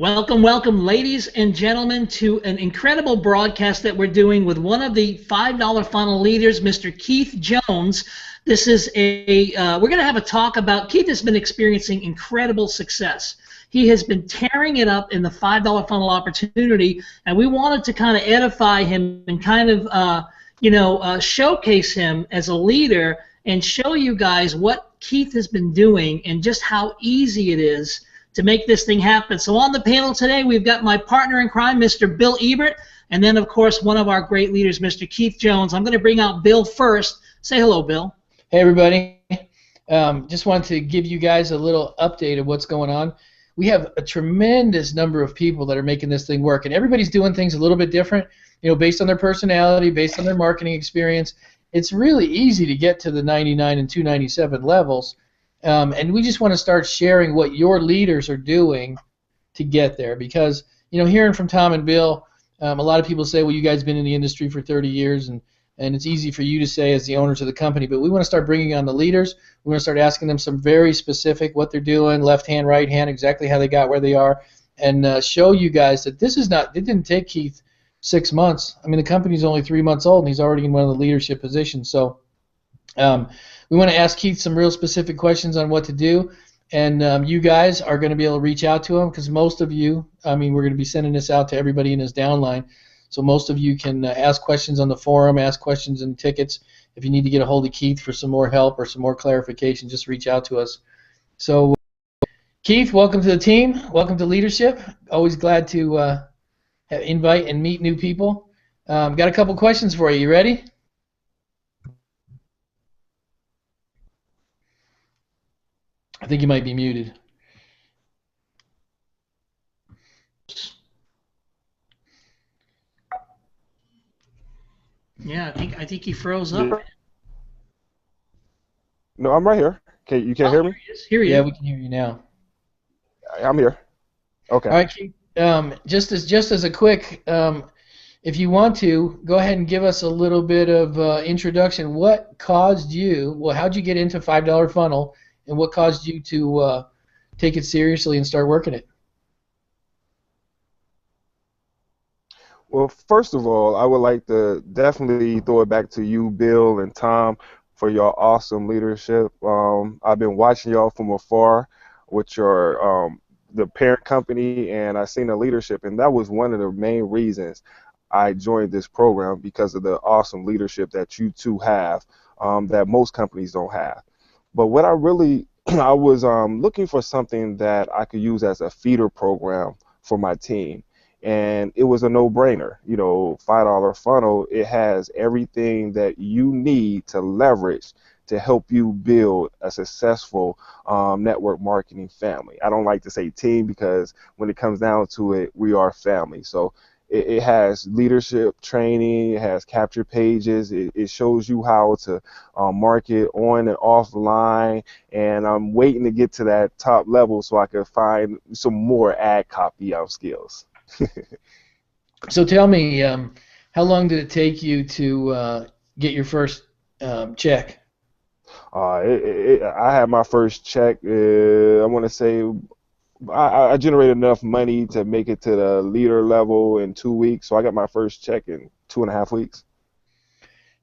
Welcome, welcome, ladies and gentlemen, to an incredible broadcast that we're doing with one of the $5 funnel leaders, Mr. Keith Jones. This is we're going to have a talk about, Keith has been experiencing incredible success. He has been tearing it up in the $5 funnel opportunity, and we wanted to kind of edify him and kind of, showcase him as a leader and show you guys what Keith has been doing and just how easy it is to make this thing happen. So on the panel today, we've got my partner in crime, Mr. Bill Ebert, and then, of course, one of our great leaders, Mr. Keith Jones. I'm going to bring out Bill first. Say hello, Bill. Hey, everybody. Just wanted to give you guys a little update of what's going on. We have a tremendous number of people that are making this thing work, and everybody's doing things a little bit different, based on their personality, based on their marketing experience. It's really easy to get to the 99 and 297 levels. And we just want to start sharing what your leaders are doing to get there, because hearing from Tom and Bill, a lot of people say, well, you guys have been in the industry for 30 years, and it's easy for you to say as the owners of the company, but we want to start bringing on the leaders. We want to start asking them some very specific what they're doing, left hand, right hand, exactly how they got where they are, and show you guys that it didn't take Keith 6 months. I mean, the company's only 3 months old, and he's already in one of the leadership positions. So we want to ask Keith some real specific questions on what to do, and you guys are going to be able to reach out to him, because most of you, we're going to be sending this out to everybody in his downline, so most of you can ask questions on the forum, ask questions in tickets. If you need to get a hold of Keith for some more help or some more clarification, just reach out to us. So, Keith, welcome to the team. Welcome to leadership. Always glad to invite and meet new people. Got a couple questions for you. You ready? I think you might be muted. Yeah, I think he froze up. No, I'm right here. You can't hear me? Here he is. Yeah, we can hear you now. I'm here. Okay. All right, Keith. Just as a quick, if you want to, go ahead and give us a little bit of introduction. What caused you? Well, how'd you get into $5 funnel, and what caused you to take it seriously and start working it? Well, first of all, I would like to definitely throw it back to you, Bill and Tom, for your awesome leadership. I've been watching y'all from afar with your the parent company, and I've seen the leadership, and that was one of the main reasons I joined this program, because of the awesome leadership that you two have that most companies don't have. But what I was looking for something that I could use as a feeder program for my team. And it was a no-brainer. $5 funnel, it has everything that you need to leverage to help you build a successful network marketing family. I don't like to say team, because when it comes down to it, we are family. So it has leadership training, it has capture pages, it shows you how to market on and offline, and I'm waiting to get to that top level so I can find some more ad copy skills. So tell me, how long did it take you to get your first check? I had my first check, I want to say, I generated enough money to make it to the leader level in 2 weeks, so I got my first check in 2.5 weeks.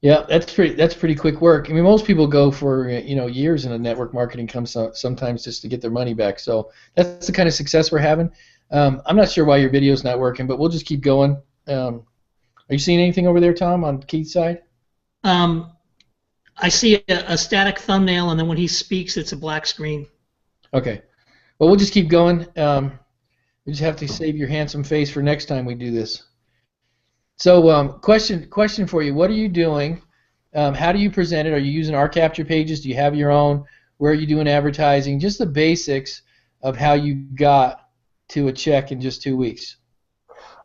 Yeah, that's pretty quick work. I mean, most people go for years in a network marketing sometimes just to get their money back. So that's the kind of success we're having. I'm not sure why your video's not working, but we'll just keep going. Are you seeing anything over there, Tom, on Keith's side? I see a static thumbnail, and then when he speaks, it's a black screen. Okay. Well, we'll just keep going. We just have to save your handsome face for next time we do this. So, question for you: what are you doing? How do you present it? Are you using our capture pages? Do you have your own? Where are you doing advertising? Just the basics of how you got to a check in just 2 weeks.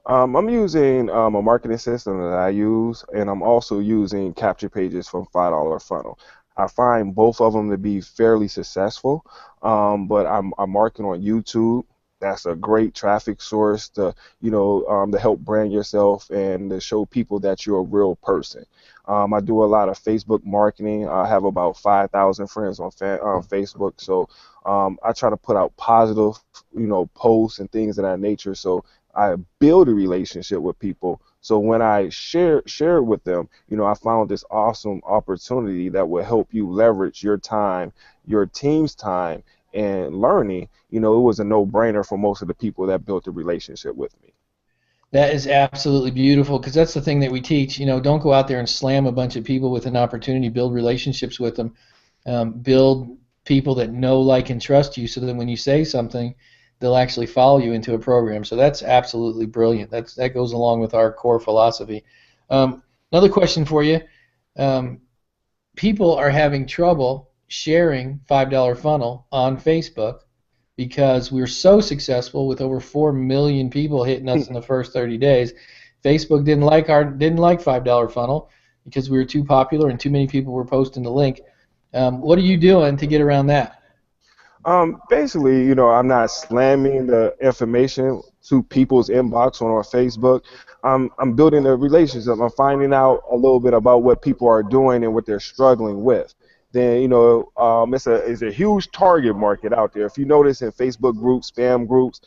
I'm using a marketing system that I use, and I'm also using capture pages from $5 funnel. I find both of them to be fairly successful, but I'm marketing on YouTube, that's a great traffic source to, to help brand yourself and to show people that you're a real person. I do a lot of Facebook marketing. I have about 5,000 friends on Facebook, so I try to put out positive, posts and things of that nature. So I build a relationship with people. So when I share it with them, I found this awesome opportunity that will help you leverage your time, your team's time, and learning. It was a no-brainer for most of the people that built a relationship with me. That is absolutely beautiful, because that's the thing that we teach. Don't go out there and slam a bunch of people with an opportunity. Build relationships with them. Build people that know, like, and trust you, so that when you say something, they'll actually follow you into a program. So that's absolutely brilliant. That goes along with our core philosophy. Another question for you. People are having trouble sharing $5 funnel on Facebook because we're so successful with over 4 million people hitting us in the first 30 days. Facebook didn't like $5 funnel because we were too popular and too many people were posting the link. What are you doing to get around that? Basically, I'm not slamming the information to people's inbox on our Facebook. I'm building a relationship. I'm finding out a little bit about what people are doing and what they're struggling with. Then, it's a huge target market out there. If you notice in Facebook groups, spam groups,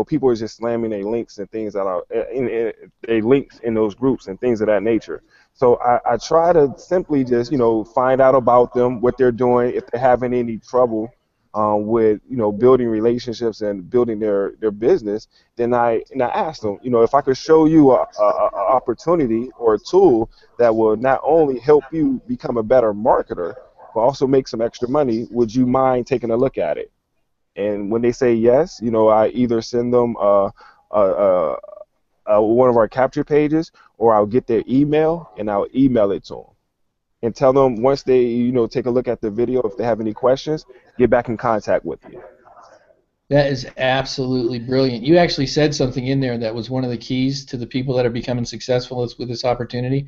people are just slamming their links and things that are they links in those groups and things of that nature. So I try to simply just, find out about them, what they're doing, if they're having any trouble with building relationships and building their business. Then I ask them, if I could show you a opportunity or a tool that will not only help you become a better marketer but also make some extra money, would you mind taking a look at it? And when they say yes, I either send them a, one of our capture pages, or I'll get their email and I'll email it to them and tell them, once they take a look at the video, if they have any questions, get back in contact with you. That is absolutely brilliant. You actually said something in there that was one of the keys to the people that are becoming successful with this opportunity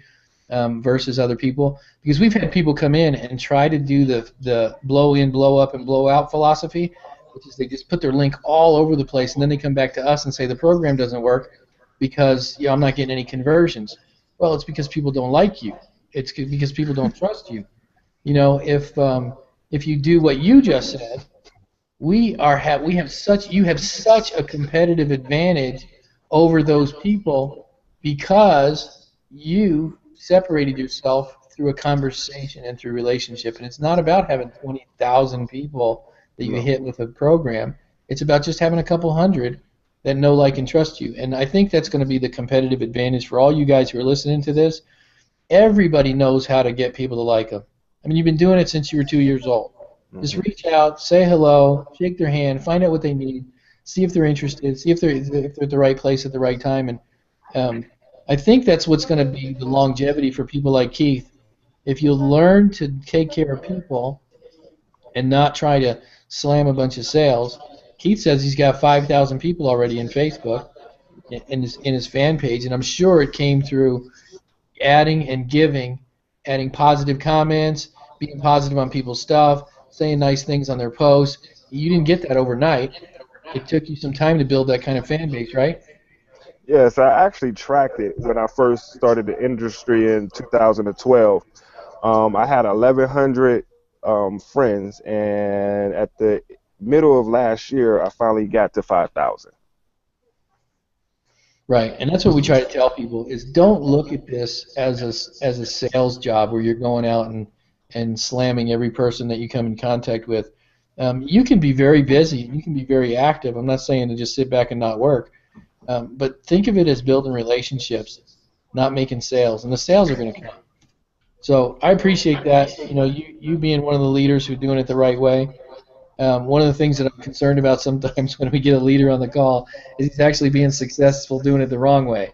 versus other people. Because we've had people come in and try to do the blow in, blow up, and blow out philosophy, which is they just put their link all over the place, and then they come back to us and say the program doesn't work because I'm not getting any conversions. Well, it's because people don't like you. It's because people don't trust you. If you do what you just said, you have such a competitive advantage over those people because you separated yourself through a conversation and through relationship. And it's not about having 20,000 people that you hit with a program. It's about just having a couple hundred that know, like, and trust you. And I think that's going to be the competitive advantage for all you guys who are listening to this. Everybody knows how to get people to like them. I mean, you've been doing it since you were 2 years old. Just reach out, say hello, shake their hand, find out what they need, see if they're interested, see if they're at the right place at the right time. And I think that's what's going to be the longevity for people like Keith. If you learn to take care of people and not try to slam a bunch of sales. Keith says he's got 5,000 people already in Facebook in his fan page, and I'm sure it came through adding and giving, adding positive comments, being positive on people's stuff, saying nice things on their posts. You didn't get that overnight. It took you some time to build that kind of fan base, right? Yes, I actually tracked it when I first started the industry in 2012. I had 1,100 friends, and at the middle of last year, I finally got to 5,000. Right, and that's what we try to tell people is don't look at this as a sales job where you're going out and slamming every person that you come in contact with. You can be very busy, you can be very active. I'm not saying to just sit back and not work, but think of it as building relationships, not making sales, and the sales are going to come. So I appreciate that. You being one of the leaders who are doing it the right way. One of the things that I'm concerned about sometimes when we get a leader on the call is he's actually being successful doing it the wrong way,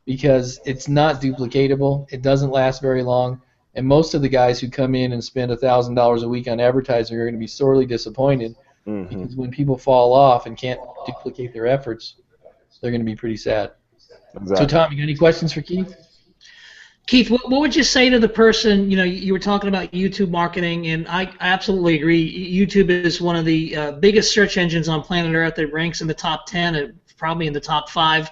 because it's not duplicatable. It doesn't last very long, and most of the guys who come in and spend $1,000 a week on advertising are going to be sorely disappointed because when people fall off and can't duplicate their efforts, they're going to be pretty sad. Exactly. So, Tom, you got any questions for Keith? Keith, what would you say to the person, you were talking about YouTube marketing, and I absolutely agree. YouTube is one of the biggest search engines on planet Earth. It ranks in the top 10, probably in the top 5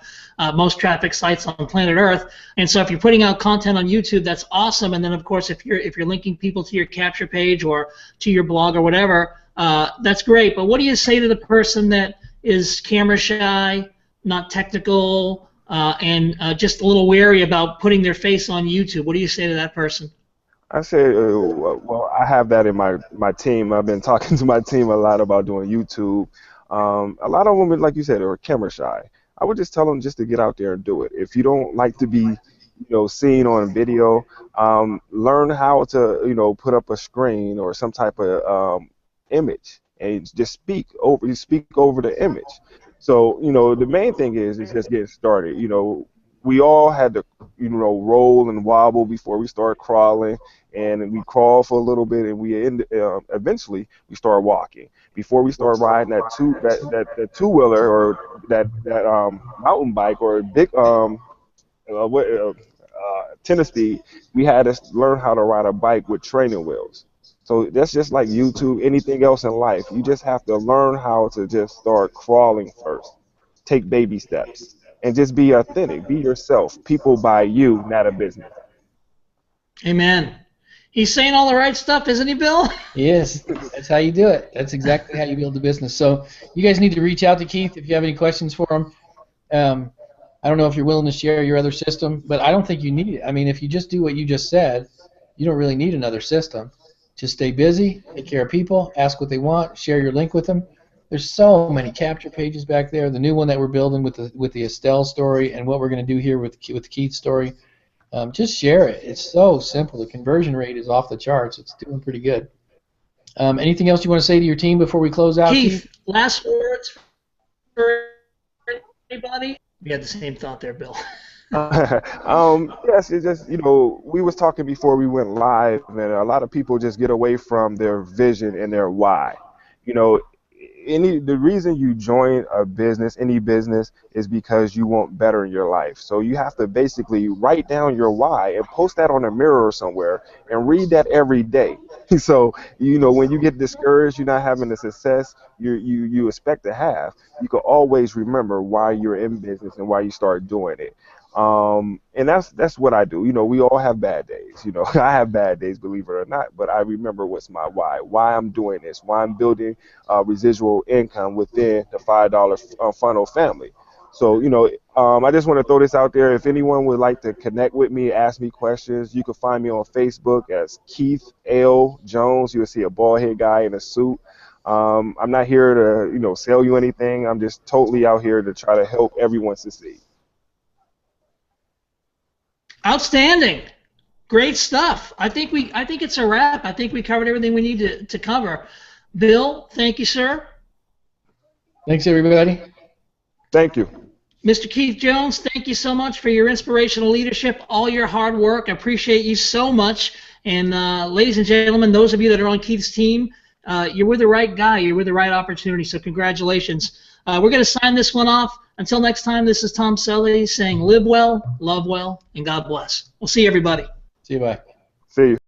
most traffic sites on planet Earth. And so if you're putting out content on YouTube, that's awesome. And then, of course, if you're linking people to your capture page or to your blog or whatever, that's great. But what do you say to the person that is camera shy, not technical, and just a little wary about putting their face on YouTube? What do you say to that person? I say, well, I have that in my team. I've been talking to my team a lot about doing YouTube. A lot of them, like you said, are camera shy. I would just tell them just to get out there and do it. If you don't like to be, seen on video, learn how to, put up a screen or some type of image and just speak over the image. So, the main thing is just getting started. We all had to, roll and wobble before we start crawling, and we crawl for a little bit, and eventually we start walking. Before we start riding that two-wheeler or that mountain bike or big tennis speed, we had to learn how to ride a bike with training wheels. So that's just like YouTube, anything else in life. You just have to learn how to just start crawling first. Take baby steps. And just be authentic. Be yourself. People buy you, not a business. Amen. He's saying all the right stuff, isn't he, Bill? Yes, that's how you do it. That's exactly how you build a business. So you guys need to reach out to Keith if you have any questions for him. I don't know if you're willing to share your other system, but I don't think you need it. I mean, if you just do what you just said, you don't really need another system. Just stay busy, take care of people, ask what they want, share your link with them. There's so many capture pages back there. The new one that we're building with the Estelle story, and what we're going to do here with Keith's story. Just share it. It's so simple. The conversion rate is off the charts. It's doing pretty good. Anything else you want to say to your team before we close out, Keith? Last words for anybody? We had the same thought there, Bill. Yes, it's just, we was talking before we went live, and a lot of people just get away from their vision and their why. The reason you join a business, any business, is because you want better in your life. So you have to basically write down your why and post that on a mirror somewhere and read that every day. So, when you get discouraged, you're not having the success you expect to have, you can always remember why you're in business and why you start doing it. And that's what I do. We all have bad days. I have bad days, believe it or not, but I remember what's my why I'm doing this, why I'm building residual income within the $5 funnel family. So, I just want to throw this out there. If anyone would like to connect with me, ask me questions, you can find me on Facebook as Keith L. Jones. You'll see a bald head guy in a suit. I'm not here to, sell you anything. I'm just totally out here to try to help everyone succeed. Outstanding. Great stuff. I think it's a wrap. I think we covered everything we need to cover. Bill, thank you, sir. Thanks, everybody. Thank you. Mr. Keith Jones, thank you so much for your inspirational leadership, all your hard work. I appreciate you so much. And ladies and gentlemen, those of you that are on Keith's team, you're with the right guy. You're with the right opportunity. So congratulations. We're going to sign this one off. Until next time, this is Tom Selly saying live well, love well, and God bless. We'll see everybody. See you, bye. See you.